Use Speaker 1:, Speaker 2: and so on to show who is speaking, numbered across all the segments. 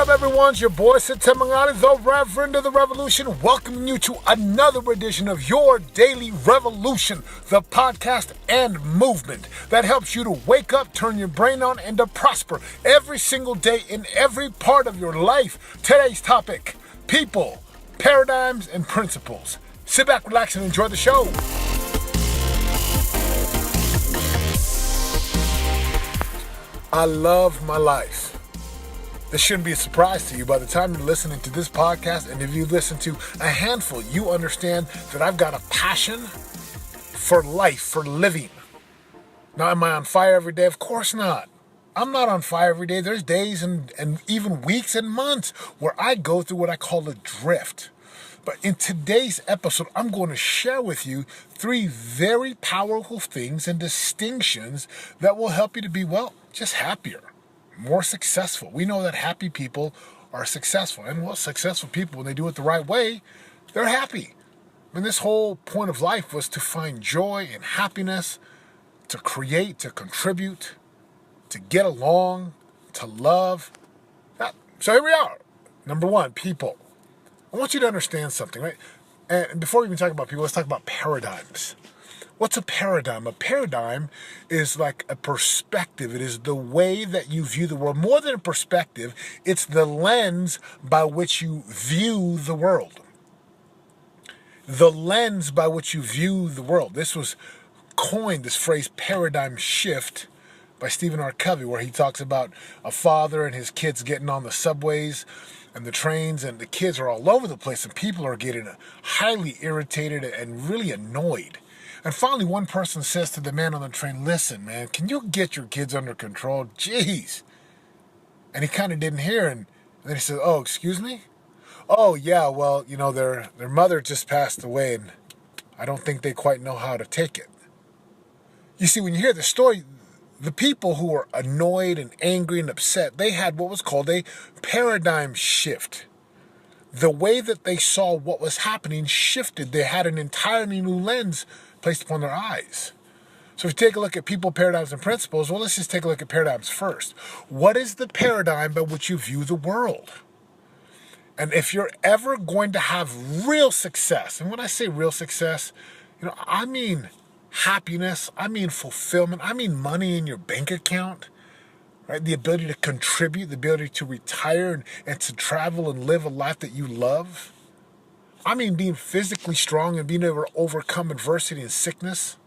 Speaker 1: everyone? It's your boy, Sitemangani, the Reverend of the Revolution, welcoming you to another edition of your Daily Revolution, the podcast and movement that helps you to wake up, turn your brain on, and to prosper every single day in every part of your life. Today's topic, people, paradigms, and principles. Sit back, relax, and enjoy the show. I love my life. This shouldn't be a surprise to you. By the time you're listening to this podcast, and if you listen to a handful, you understand that I've got a passion for life, for living. Now, am I on fire every day? Of course not. I'm not on fire every day. There's days and even weeks and months where I go through what I call a drift. But in today's episode, I'm going to share with you 3 very powerful things and distinctions that will help you to be, just happier. More successful. We know that happy people are successful. And successful people, when they do it the right way, they're happy. I mean, this whole point of life was to find joy and happiness, to create, to contribute, to get along, to love. So here we are. Number 1, people. I want you to understand something, right? And before we even talk about people, let's talk about paradigms. What's a paradigm? A paradigm is like a perspective. It is the way that you view the world. More than a perspective, it's the lens by which you view the world. The lens by which you view the world. This was coined, this phrase, paradigm shift, by Stephen R. Covey, where he talks about a father and his kids getting on the subways and the trains, and the kids are all over the place, and people are getting highly irritated and really annoyed. And finally, one person says to the man on the train, "Listen, man, can you get your kids under control? Jeez." And he kind of didn't hear, and then he said, "Oh, excuse me? Oh, yeah, well, their mother just passed away, and I don't think they quite know how to take it." You see, when you hear the story, the people who were annoyed and angry and upset, they had what was called a paradigm shift. The way that they saw what was happening shifted. They had an entirely new lens placed upon their eyes. So if you take a look at people, paradigms, and principles, let's just take a look at paradigms first. What is the paradigm by which you view the world? And if you're ever going to have real success, and when I say real success, I mean happiness, I mean fulfillment, I mean money in your bank account, right? The ability to contribute, the ability to retire and to travel and live a life that you love. I mean being physically strong and being able to overcome adversity and sickness.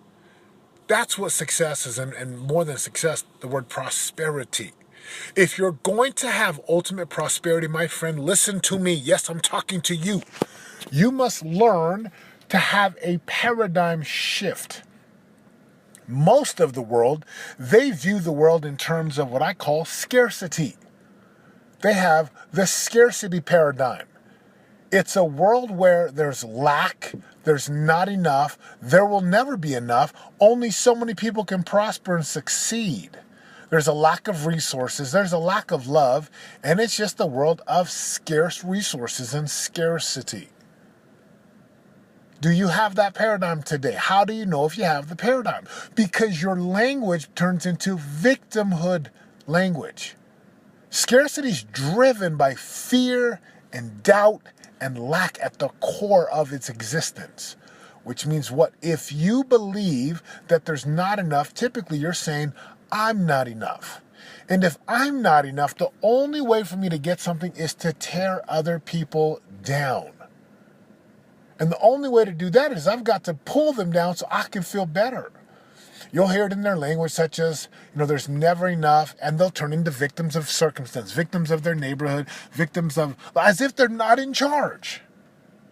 Speaker 1: That's what success is, and more than success, the word prosperity. If you're going to have ultimate prosperity, my friend, listen to me. Yes, I'm talking to you. You must learn to have a paradigm shift. Most of the world, they view the world in terms of what I call scarcity. They have the scarcity paradigm. It's a world where there's lack, there's not enough, there will never be enough, only so many people can prosper and succeed. There's a lack of resources, there's a lack of love, and it's just a world of scarce resources and scarcity. Do you have that paradigm today? How do you know if you have the paradigm? Because your language turns into victimhood language. Scarcity is driven by fear and doubt and lack at the core of its existence. Which means what? If you believe that there's not enough, typically you're saying, I'm not enough. And if I'm not enough, the only way for me to get something is to tear other people down. And the only way to do that is I've got to pull them down so I can feel better. You'll hear it in their language such as, there's never enough, and they'll turn into victims of circumstance, victims of their neighborhood, victims of, as if they're not in charge.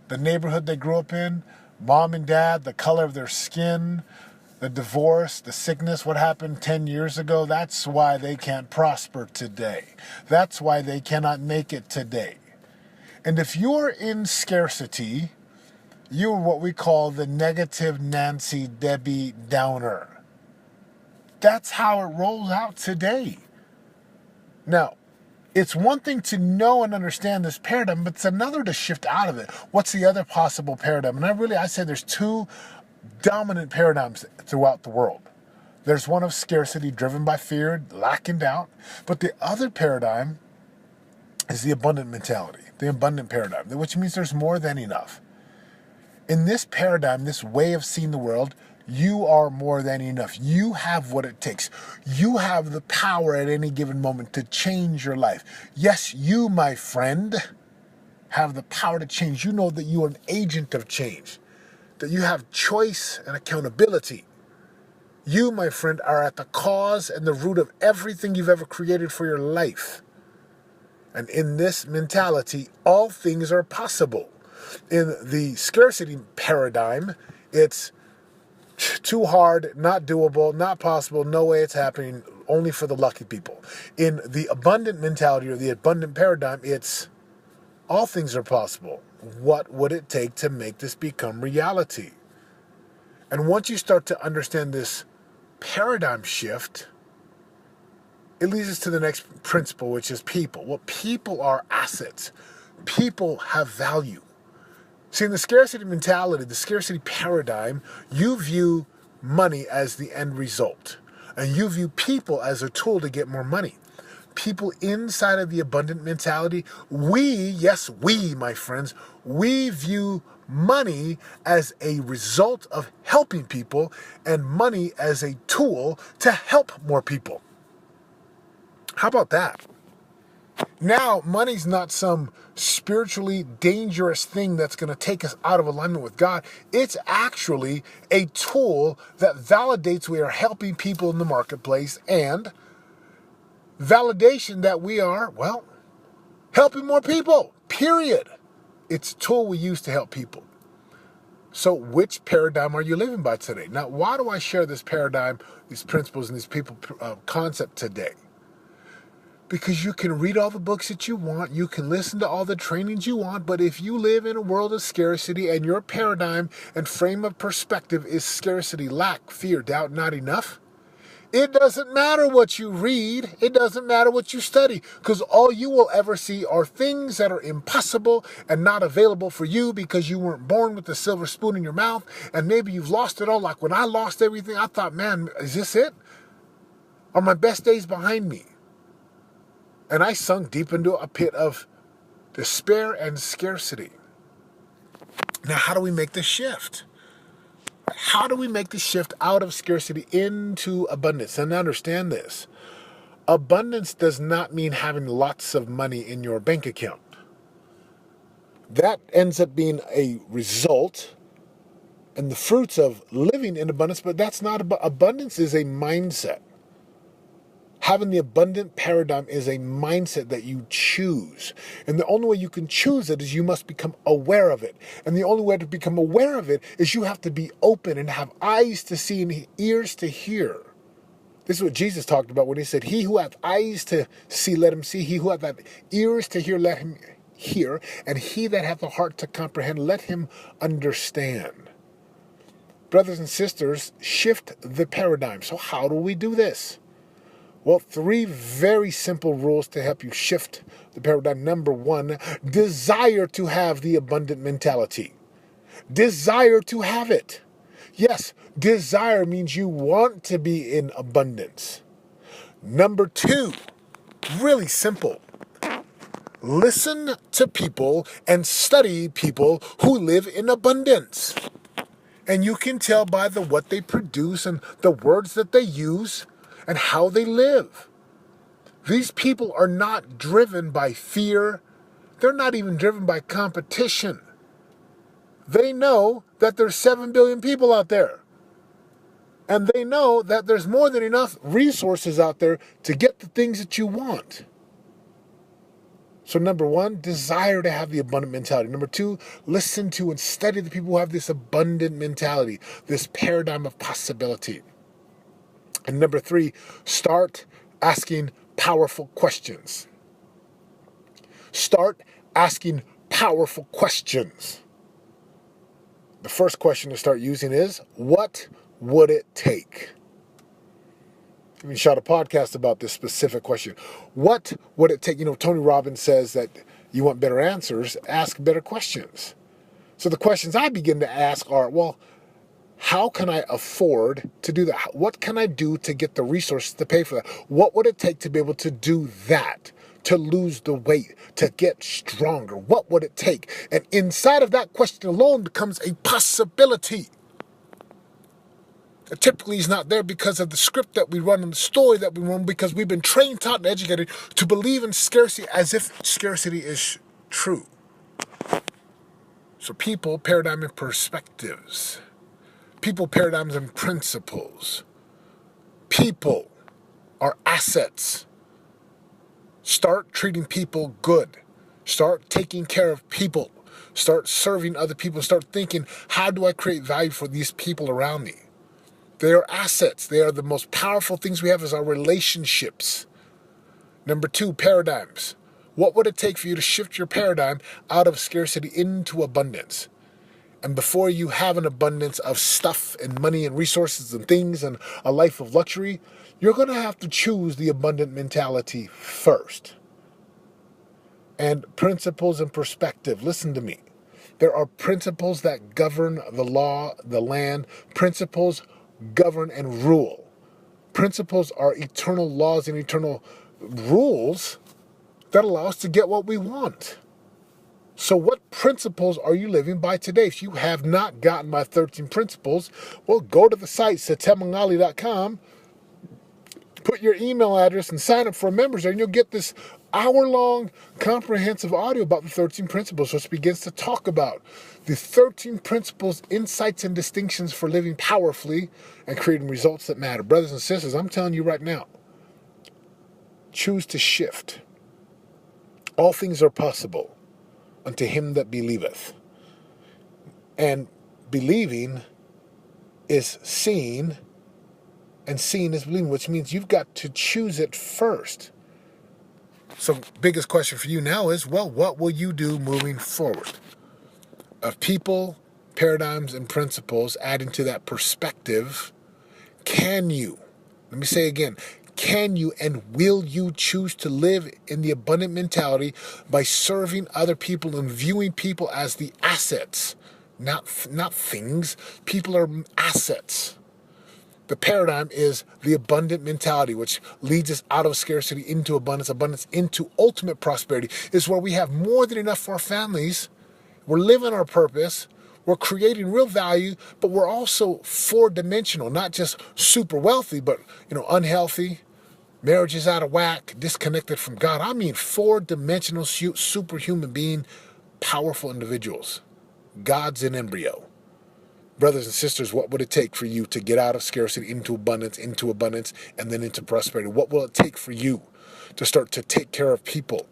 Speaker 1: The neighborhood they grew up in, mom and dad, the color of their skin, the divorce, the sickness, what happened 10 years ago, that's why they can't prosper today. That's why they cannot make it today. And if you're in scarcity, you're what we call the negative Nancy Debbie Downer. That's how it rolls out today. Now, it's one thing to know and understand this paradigm, but it's another to shift out of it. What's the other possible paradigm? And I say there's 2 dominant paradigms throughout the world. There's one of scarcity driven by fear, lack, and doubt. But the other paradigm is the abundant mentality, the abundant paradigm, which means there's more than enough. In this paradigm, this way of seeing the world, you are more than enough. You have what it takes. You have the power at any given moment to change your life. Yes, you, my friend, have the power to change. You know that you are an agent of change, that you have choice and accountability. You, my friend, are at the cause and the root of everything you've ever created for your life. And in this mentality, all things are possible. In the scarcity paradigm, it's too hard, not doable, not possible, no way it's happening, only for the lucky people. In the abundant mentality or the abundant paradigm, it's all things are possible. What would it take to make this become reality? And once you start to understand this paradigm shift, it leads us to the next principle, which is people. Well, people are assets. People have value. See, in the scarcity mentality, the scarcity paradigm, you view money as the end result. And you view people as a tool to get more money. People inside of the abundant mentality, yes, we, my friends, we view money as a result of helping people and money as a tool to help more people. How about that? Now, money's not some spiritually dangerous thing that's going to take us out of alignment with God. It's actually a tool that validates we are helping people in the marketplace and validation that we are, well, helping more people, period. It's a tool we use to help people. So which paradigm are you living by today? Now, why do I share this paradigm, these principles, and these people concept today? Because you can read all the books that you want, you can listen to all the trainings you want, but if you live in a world of scarcity and your paradigm and frame of perspective is scarcity, lack, fear, doubt, not enough, it doesn't matter what you read, it doesn't matter what you study, because all you will ever see are things that are impossible and not available for you because you weren't born with a silver spoon in your mouth, and maybe you've lost it all. Like when I lost everything, I thought, man, is this it? Are my best days behind me? And I sunk deep into a pit of despair and scarcity. Now, how do we make the shift? How do we make the shift out of scarcity into abundance? And understand this. Abundance does not mean having lots of money in your bank account. That ends up being a result and the fruits of living in abundance, but that's not abundance is a mindset. Having the abundant paradigm is a mindset that you choose. And the only way you can choose it is you must become aware of it. And the only way to become aware of it is you have to be open and have eyes to see and ears to hear. This is what Jesus talked about when he said, he who hath eyes to see, let him see. He who hath ears to hear, let him hear. And he that hath a heart to comprehend, let him understand. Brothers and sisters, shift the paradigm. So how do we do this? Well, 3 very simple rules to help you shift the paradigm. Number 1, desire to have the abundant mentality. Desire to have it. Yes, desire means you want to be in abundance. Number 2, really simple. Listen to people and study people who live in abundance. And you can tell by what they produce and the words that they use and how they live. These people are not driven by fear. They're not even driven by competition. They know that there's 7 billion people out there. And they know that there's more than enough resources out there to get the things that you want. So number 1, desire to have the abundant mentality. Number 2, listen to and study the people who have this abundant mentality, this paradigm of possibility. And number 3, start asking powerful questions. Start asking powerful questions. The first question to start using is, what would it take? I even shot a podcast about this specific question. What would it take? Tony Robbins says that you want better answers, ask better questions. So the questions I begin to ask are, well, how can I afford to do that? What can I do to get the resources to pay for that? What would it take to be able to do that? to lose the weight, to get stronger? What would it take? And inside of that question alone becomes a possibility. It typically is not there because of the script that we run and the story that we run, because we've been trained, taught, and educated to believe in scarcity as if scarcity is true. So people, paradigm, and perspectives. People, paradigms, and principles. People are assets. Start treating people good. Start taking care of people. Start serving other people. Start thinking, how do I create value for these people around me? They are assets. They are the most powerful things we have is our relationships. Number 2, paradigms. What would it take for you to shift your paradigm out of scarcity into abundance? And before you have an abundance of stuff and money and resources and things and a life of luxury, you're going to have to choose the abundant mentality first. And principles and perspective. Listen to me. There are principles that govern the law, the land. Principles govern and rule. Principles are eternal laws and eternal rules that allow us to get what we want. So what principles are you living by today? If you have not gotten my 13 principles, well, go to the site, satemangali.com, put your email address and sign up for members there, and you'll get this hour-long comprehensive audio about the 13 principles, which begins to talk about the 13 principles, insights, and distinctions for living powerfully and creating results that matter. Brothers and sisters, I'm telling you right now, choose to shift. All things are possible unto him that believeth. And believing is seeing, and seeing is believing, which means you've got to choose it first. So biggest question for you now is, well, what will you do moving forward? Of people, paradigms, and principles, adding to that perspective, can you, let me say again, can you and will you choose to live in the abundant mentality by serving other people and viewing people as the assets, not things? People are assets. The paradigm is the abundant mentality, which leads us out of scarcity into abundance, abundance into ultimate prosperity, is where we have more than enough for our families. We're living our purpose. We're creating real value, but we're also 4-dimensional, not just super wealthy, but unhealthy. Marriage is out of whack, disconnected from God. I mean 4-dimensional, superhuman being, powerful individuals. God's in embryo. Brothers and sisters, what would it take for you to get out of scarcity into abundance, and then into prosperity? What will it take for you to start to take care of people,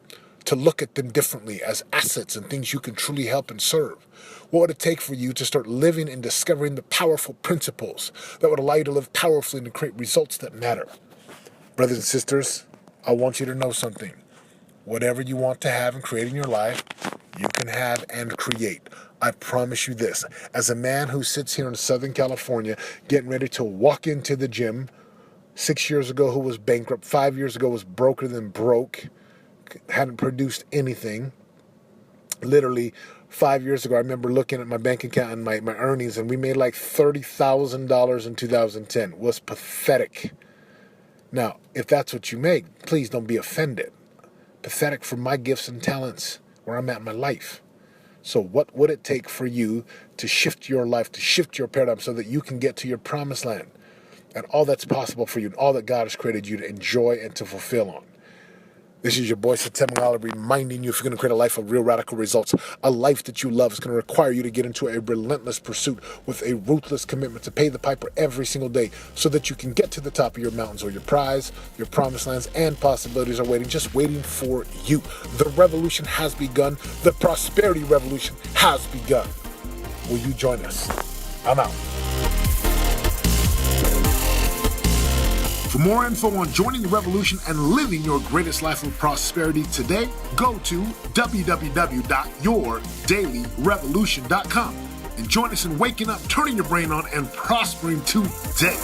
Speaker 1: to look at them differently as assets and things you can truly help and serve? What would it take for you to start living and discovering the powerful principles that would allow you to live powerfully and to create results that matter? Brothers and sisters, I want you to know something. Whatever you want to have and create in your life, you can have and create. I promise you this. As a man who sits here in Southern California, getting ready to walk into the gym, 6 years ago who was bankrupt, 5 years ago was broker than broke, hadn't produced anything. Literally 5 years ago, I remember looking at my bank account and my earnings, and we made like $30,000 in 2010. It was pathetic. Now, if that's what you make, please don't be offended. Pathetic for my gifts and talents, where I'm at in my life. So what would it take for you to shift your life, to shift your paradigm so that you can get to your promised land and all that's possible for you and all that God has created you to enjoy and to fulfill on? This is your boy, Satemangali, reminding you, if you're going to create a life of real radical results, a life that you love, is going to require you to get into a relentless pursuit with a ruthless commitment to pay the piper every single day so that you can get to the top of your mountains, or your prize, your promised lands, and possibilities are waiting, just waiting for you. The revolution has begun. The prosperity revolution has begun. Will you join us? I'm out. For more info on joining the revolution and living your greatest life of prosperity today, go to www.yourdailyrevolution.com and join us in waking up, turning your brain on, and prospering today.